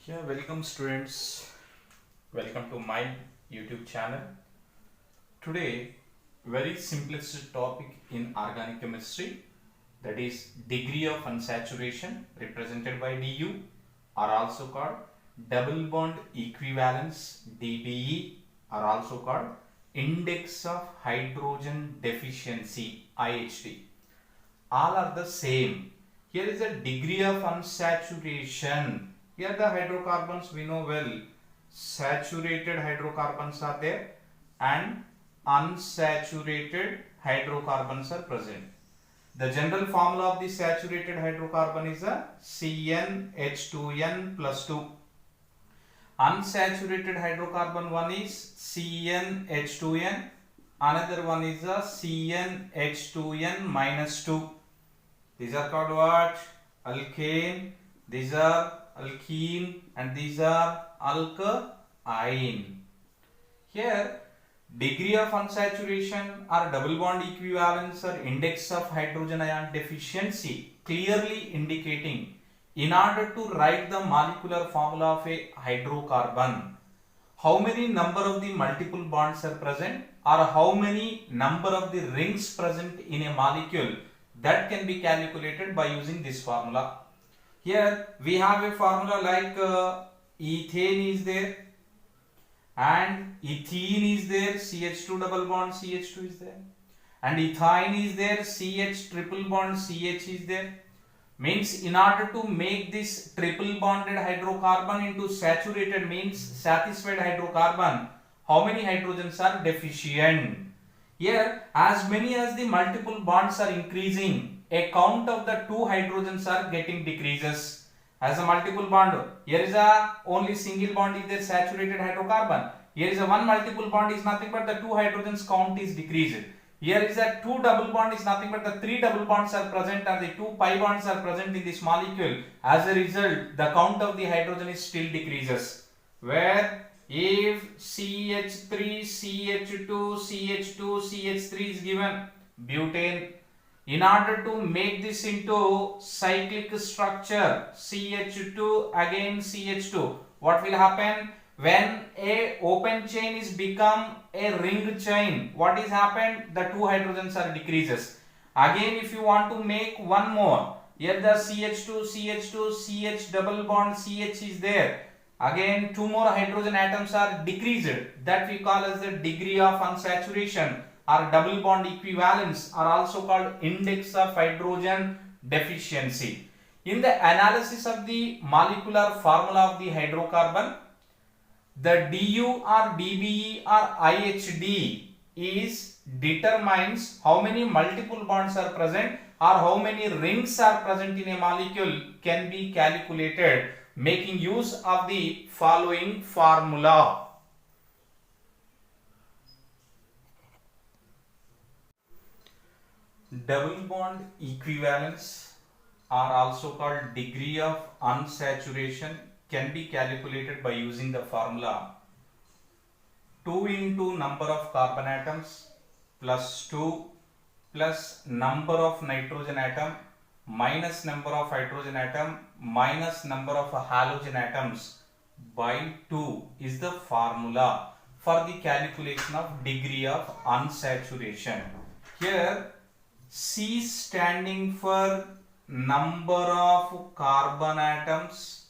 Yeah, welcome students. Welcome to my YouTube channel. Today, very simplest topic in organic chemistry, that is degree of unsaturation represented by Du, are also called double bond equivalence DBE, are also called index of hydrogen deficiency IHD. All are the same. Here is a degree of unsaturation. Here the hydrocarbons we know well. Saturated hydrocarbons are there and unsaturated hydrocarbons are present. The general formula of the saturated hydrocarbon is a CnH2n plus 2. Unsaturated hydrocarbon one is CnH2n, another one is a CnH2n minus 2. These are called what? Alkane, these are alkene, and these are alkyne. Here, degree of unsaturation or double bond equivalence or index of hydrogen ion deficiency clearly indicating in order to write the molecular formula of a hydrocarbon, how many number of the multiple bonds are present or how many number of the rings present in a molecule, that can be calculated by using this formula. Here we have a formula like ethane is there and ethene is there, CH2 double bond CH2 is there, and ethine is there, CH triple bond CH is there. Means in order to make this triple bonded hydrocarbon into saturated means satisfied hydrocarbon, how many hydrogens are deficient? Here, as many as the multiple bonds are increasing, a count of the two hydrogens are getting decreases. As a multiple bond, here is a only single bond is there, saturated hydrocarbon. Here is a one multiple bond is nothing but the two hydrogens count is decreased. Here is a two double bond is nothing but the three double bonds are present and the two pi bonds are present in this molecule. As a result, the count of the hydrogen is still decreases. Where if CH3, CH2, CH2, CH3 is given, butane, in order to make this into cyclic structure, CH2 again CH2, what will happen? When a open chain is become a ring chain, what is happened? The two hydrogens are decreases. Again, if you want to make one more, here the CH2, CH2, CH double bond CH is there. Again, two more hydrogen atoms are decreased. That we call as the degree of unsaturation or double bond equivalence, are also called index of hydrogen deficiency. In the analysis of the molecular formula of the hydrocarbon, the Du or Dbe or IHD is determines how many multiple bonds are present or how many rings are present in a molecule can be calculated making use of the following formula. Double bond equivalence are also called degree of unsaturation, can be calculated by using the formula 2 into number of carbon atoms plus 2 plus number of nitrogen atom minus number of hydrogen atom minus number of halogen atoms by 2 is the formula for the calculation of degree of unsaturation. Here C standing for number of carbon atoms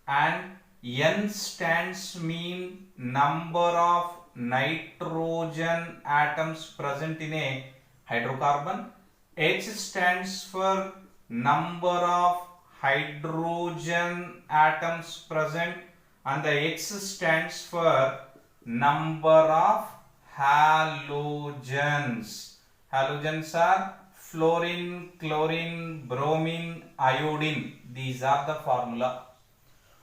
and N stands mean number of nitrogen atoms present in a hydrocarbon. H stands for number of hydrogen atoms present and the X stands for number of halogens. Halogens are fluorine, chlorine, bromine, iodine. These are the formula.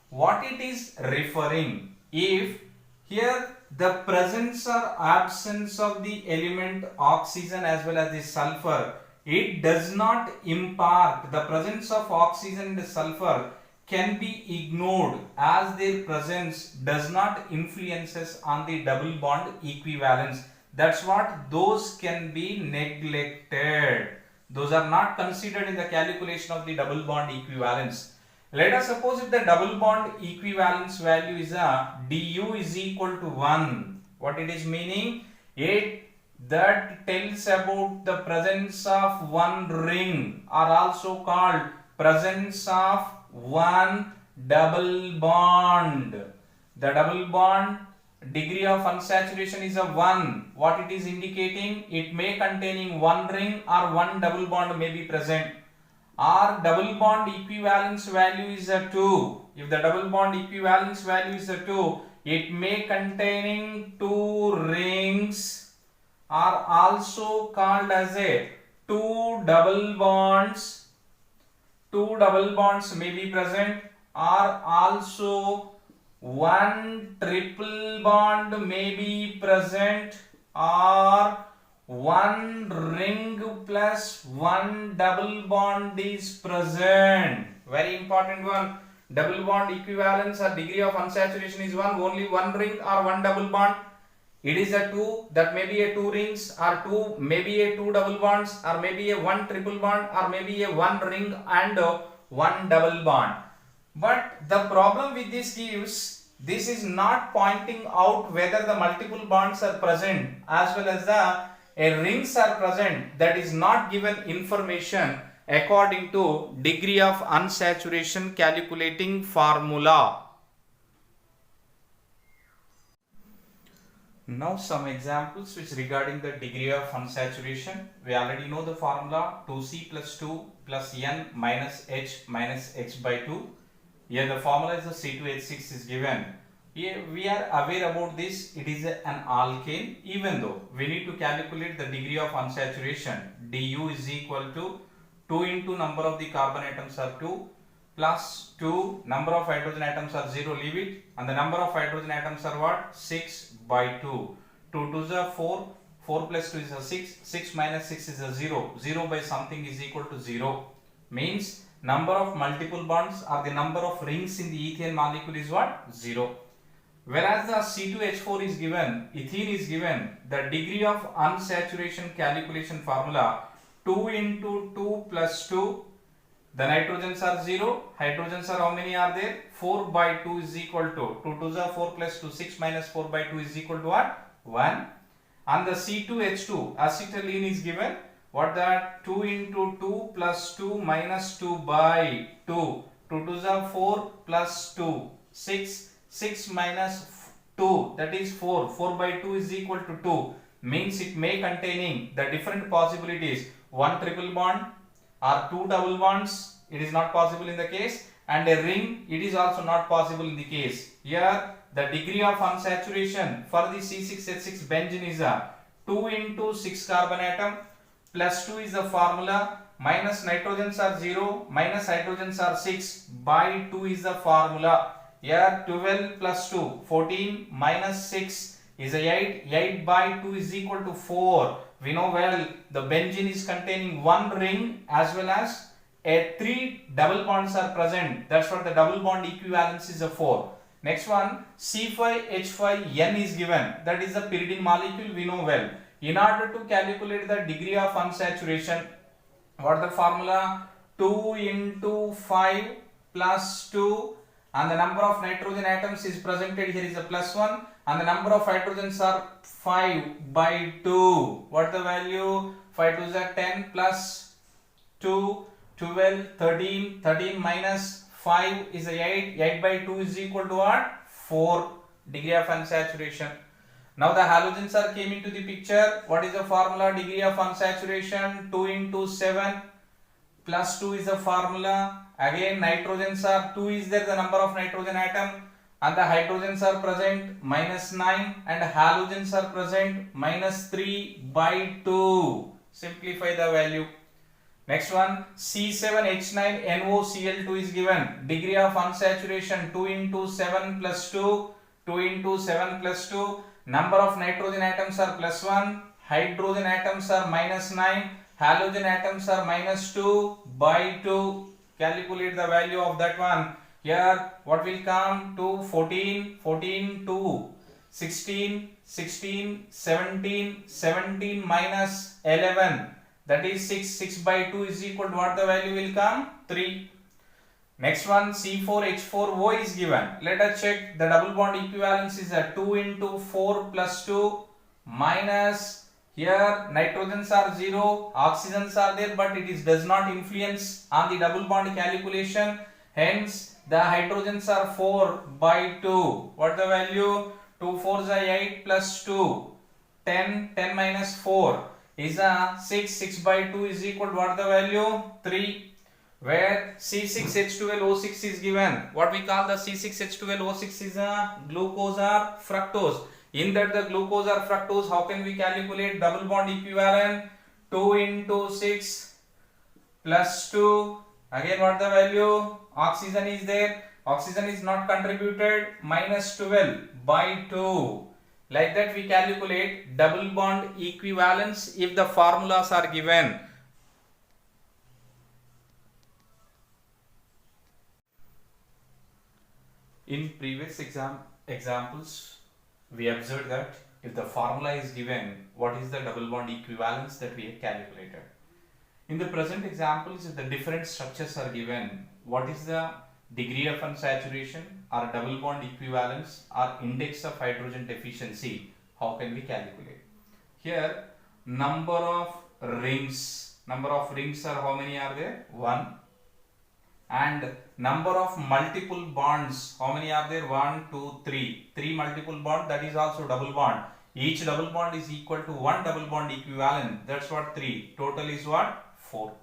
What it is referring, if here the presence or absence of the element oxygen as well as the sulfur, it does not impart, the presence of oxygen and sulfur can be ignored as their presence does not influences on the double bond equivalence. That's what those can be neglected. Those are not considered in the calculation of the double bond equivalence. Let us suppose if the double bond equivalence value is a du is equal to 1. What it is meaning? It that tells about the presence of one ring, or also called presence of one double bond. The double bond degree of unsaturation is a 1. What it is indicating? It may containing one ring or one double bond may be present. Or double bond equivalence value is a 2. If the double bond equivalence value is a 2, it may containing two rings, are also called as a two double bonds. Two double bonds may be present, or also one triple bond may be present, or one ring plus one double bond is present. Very important one. Double bond equivalence or degree of unsaturation is 1. Only one ring or one double bond. It is a 2. That may be a 2 rings, or 2 maybe a 2 double bonds, or maybe a 1 triple bond, or maybe a 1 ring and one double bond. But the problem with this gives, this is not pointing out whether the multiple bonds are present as well as the rings are present. That is not given information according to degree of unsaturation calculating formula. Now some examples which regarding the degree of unsaturation. We already know the formula 2c plus 2 plus n minus h by 2. Here the formula is the C2H6 is given. Here we are aware about this. It is an alkane. Even though we need to calculate the degree of unsaturation, du is equal to 2 into number of the carbon atoms are 2 plus 2 number of hydrogen atoms are 0, leave it, and the number of hydrogen atoms are what? 6 by 2. 2 2s are 4, 4 plus 2 is a 6, 6 minus 6 is a 0, 0 by something is equal to 0. Means number of multiple bonds or the number of rings in the ethane molecule is what? 0. Whereas the C2H4 is given, ethene is given, the degree of unsaturation calculation formula 2 into 2 plus 2, the nitrogens are 0, hydrogens are how many are there? 4 by 2 is equal to 2 2s are 4 plus 2, 6 minus 4 by 2 is equal to what? 1. And the C2H2 acetylene is given, what that? 2 into 2 plus 2 minus 2 by 2, 2 2s are 4 plus 2, 6, 6 minus 2, that is 4, 4 by 2 is equal to 2, means it may containing the different possibilities, one triple bond or two double bonds, it is not possible in the case, and a ring, it is also not possible in the case. Here the degree of unsaturation for the C6H6 benzene is a 2 into 6 carbon atom plus 2 is the formula, minus nitrogens are 0, minus hydrogens are 6, by 2 is the formula. Here 12 plus 2, 14, minus 6 is a 8, 8 by 2 is equal to 4. We know well the benzene is containing one ring as well as a 3 double bonds are present. That's what the double bond equivalence is a 4. Next one, C5H5N is given. That is the pyridine molecule, we know well. In order to calculate the degree of unsaturation, what the formula? 2 into 5 plus 2, and the number of nitrogen atoms is presented here is a plus 1, and the number of hydrogens are 5 by 2. What the value? 5 2s are 10 plus 2, 12, 13, 13 minus 5 is a 8, 8 by 2 is equal to what? 4 degree of unsaturation. Now the halogens are came into the picture. What is the formula? Degree of unsaturation 2 into 7 plus 2 is the formula. Again nitrogens are 2 is there the number of nitrogen atom, and the hydrogens are present minus 9, and halogens are present minus 3 by 2. Simplify the value. Next one, C7H9NOCl2 is given. Degree of unsaturation 2 into 7 plus 2, 2 into 7 plus 2. Number of nitrogen atoms are plus 1, hydrogen atoms are minus 9, halogen atoms are minus 2 by 2. Calculate the value of that one. Here what will come? 2, 14, 14, 2, 16, 16, 17, 17 minus 11. That is 6, 6 by 2 is equal to what the value will come? 3. Next one, C4H4O is given. Let us check the double bond equivalence is a 2 into 4 plus 2 minus, here nitrogens are 0, oxygens are there, but it does not influence on the double bond calculation. Hence, the hydrogens are 4 by 2. What the value? 2 4s are 8 plus 2. 10, 10 minus 4 is a 6, 6 by 2 is equal to what the value? 3. Where C6H12O6 is given. What we call the C6H12O6 is a glucose or fructose. In that the glucose or fructose, how can we calculate double bond equivalent? 2 into 6 plus 2. Again what the value? Oxygen is there. Oxygen is not contributed. Minus 12 by 2. Like that we calculate double bond equivalence if the formulas are given. In previous examples, we observed that if the formula is given, what is the double bond equivalence that we have calculated. In the present examples, if the different structures are given, what is the degree of unsaturation or double bond equivalence or index of hydrogen deficiency, how can we calculate? Here, number of rings are how many are there? 1. And number of multiple bonds, how many are there? 1, 2, 3. 3 multiple bond, that is also double bond. Each double bond is equal to 1 double bond equivalent. That's what 3. Total is what? 4.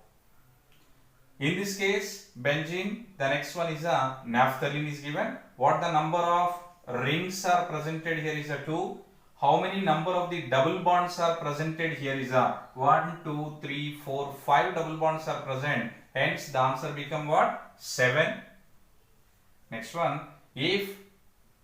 In this case, benzene, the next one is a naphthalene is given. What the number of rings are presented here is a 2. How many number of the double bonds are presented here is a 1, 2, 3, 4, 5 double bonds are present. Hence, the answer become what? 7. Next one, if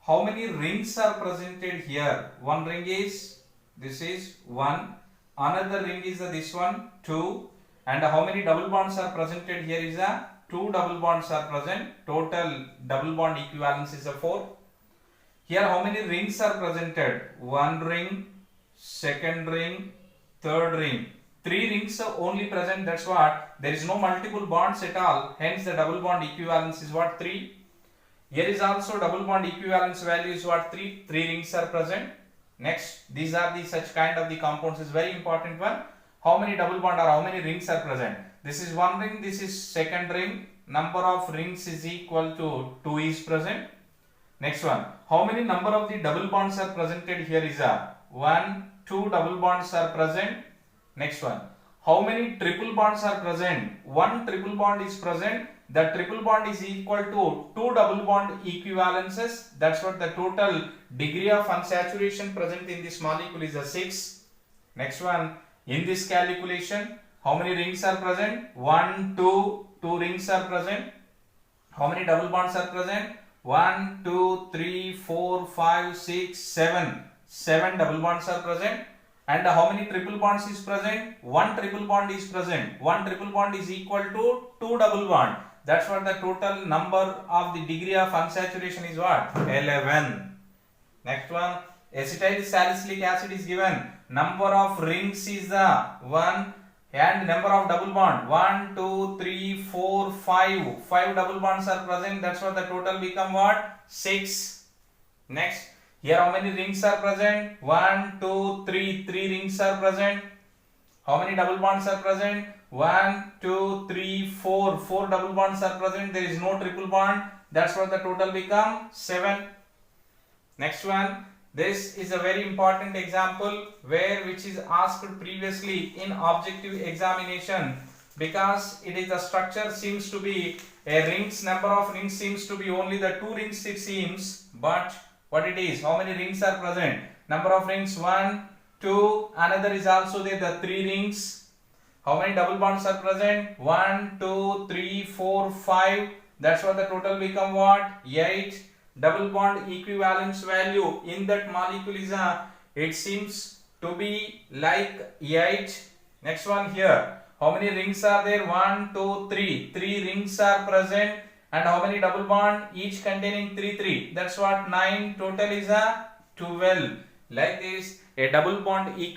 how many rings are presented here? One ring is, this is 1. Another ring is this one, 2. And how many double bonds are presented here is a 2 double bonds are present. Total double bond equivalence is a 4. Here how many rings are presented? 1 ring, second ring, third ring. 3 rings are only present, that's what, there is no multiple bonds at all, hence the double bond equivalence is what? 3. Here is also double bond equivalence value is what? 3. 3 rings are present. Next, these are the such kind of the compounds is very important one. How many double bond or how many rings are present? This is 1 ring, this is second ring, number of rings is equal to 2 is present. Next one, how many number of the double bonds are presented here is a 1, 2 double bonds are present. Next one, how many triple bonds are present? 1 triple bond is present. The triple bond is equal to 2 double bond equivalences. That's what the total degree of unsaturation present in this molecule is a 6. Next one, in this calculation, how many rings are present? 1, 2, 2 rings are present. How many double bonds are present? 1, 2, 3, 4, 5, 6, 7. 7 double bonds are present. And how many triple bonds is present? 1 triple bond is present. 1 triple bond is equal to 2 double bond. That's what the total number of the degree of unsaturation is what? 11. Next one, acetyl salicylic acid is given. Number of rings is the 1 and number of double bond 1, 2, 3, 4, 5. 5 double bonds are present. That's what the total become what? 6. Next, here how many rings are present? 1, 2, 3. 3 rings are present. How many double bonds are present? 1, 2, 3, 4. 4 double bonds are present. There is no triple bond. That's what the total become 7. Next one. This is a very important example which is asked previously in objective examination, because it is the structure seems to be a rings, number of rings seems to be only the 2 rings it seems, but what it is, how many rings are present? Number of rings 1, 2, another is also there the 3 rings. How many double bonds are present? 1, 2, 3, 4, 5. That's what the total become what? 8. Double bond equivalence value in that molecule is it seems to be like 8. Next one here. How many rings are there? 1, 2, 3. 3 rings are present. And how many double bond? Each containing 3, 3. That's what 9. Total is 12. Like this, a double bond equivalence